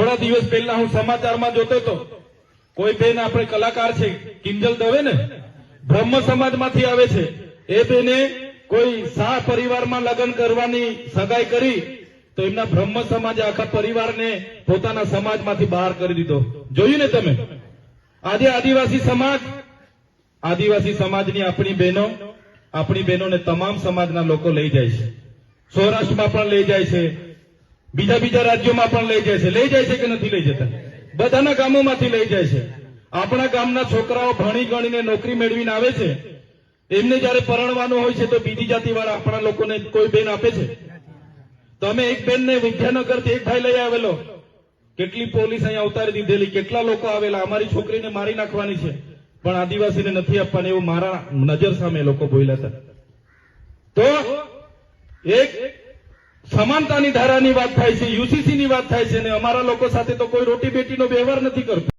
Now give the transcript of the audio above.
થોડા દિવસ પહેલા હું સમાચારમાં જોતો હતો, કોઈ બેન આપણે કલાકાર છે કિંજલ દવે ને, બ્રહ્મ સમાજમાંથી આવે છે. એ બેને કોઈ શાહ પરિવારમાં લગ્ન કરવાની સગાઈ કરી તો એમના બ્રહ્મ સમાજે આખા પરિવારને પોતાના સમાજમાંથી બહાર કરી દીધો. જોયું ને તમે? આજે આદિવાસી સમાજની આપણી બહેનોને તમામ સમાજના લોકો લઈ જાય છે. સૌરાષ્ટ્રમાં પણ લઈ જાય છે, બીજા રાજ્યોમાં પણ લઈ જાય છે કે નથી લઈ જતા? બધાના ગામોમાંથી લઈ જાય છે. આપણા ગામના છોકરાઓ ભણી ગણીને નોકરી મેળવીને આવે છે, એમને જયારે પરણવાનું હોય છે તો બીજી જાતિવાળા આપણા લોકોને કોઈ બેન આપે છે. તમે એક બેનને વિદ્યાનગરથી એક ભાઈ લઈ આવેલો, કેટલી પોલીસ અહીંયા ઉતારી દીધેલી, કેટલા લોકો આવેલા, અમારી છોકરીને મારી નાખવાની છે પણ આદિવાસીને નથી આપવાની, એવું મારા નજર સામે લોકો બોલ્યા હતા. તો એક સમાનતાની ધારાની વાત થાય છે, યુસીસી ની વાત થાય છે, ને અમારા લોકો સાથે તો કોઈ રોટી બેટીનો વ્યવહાર નથી કરતું.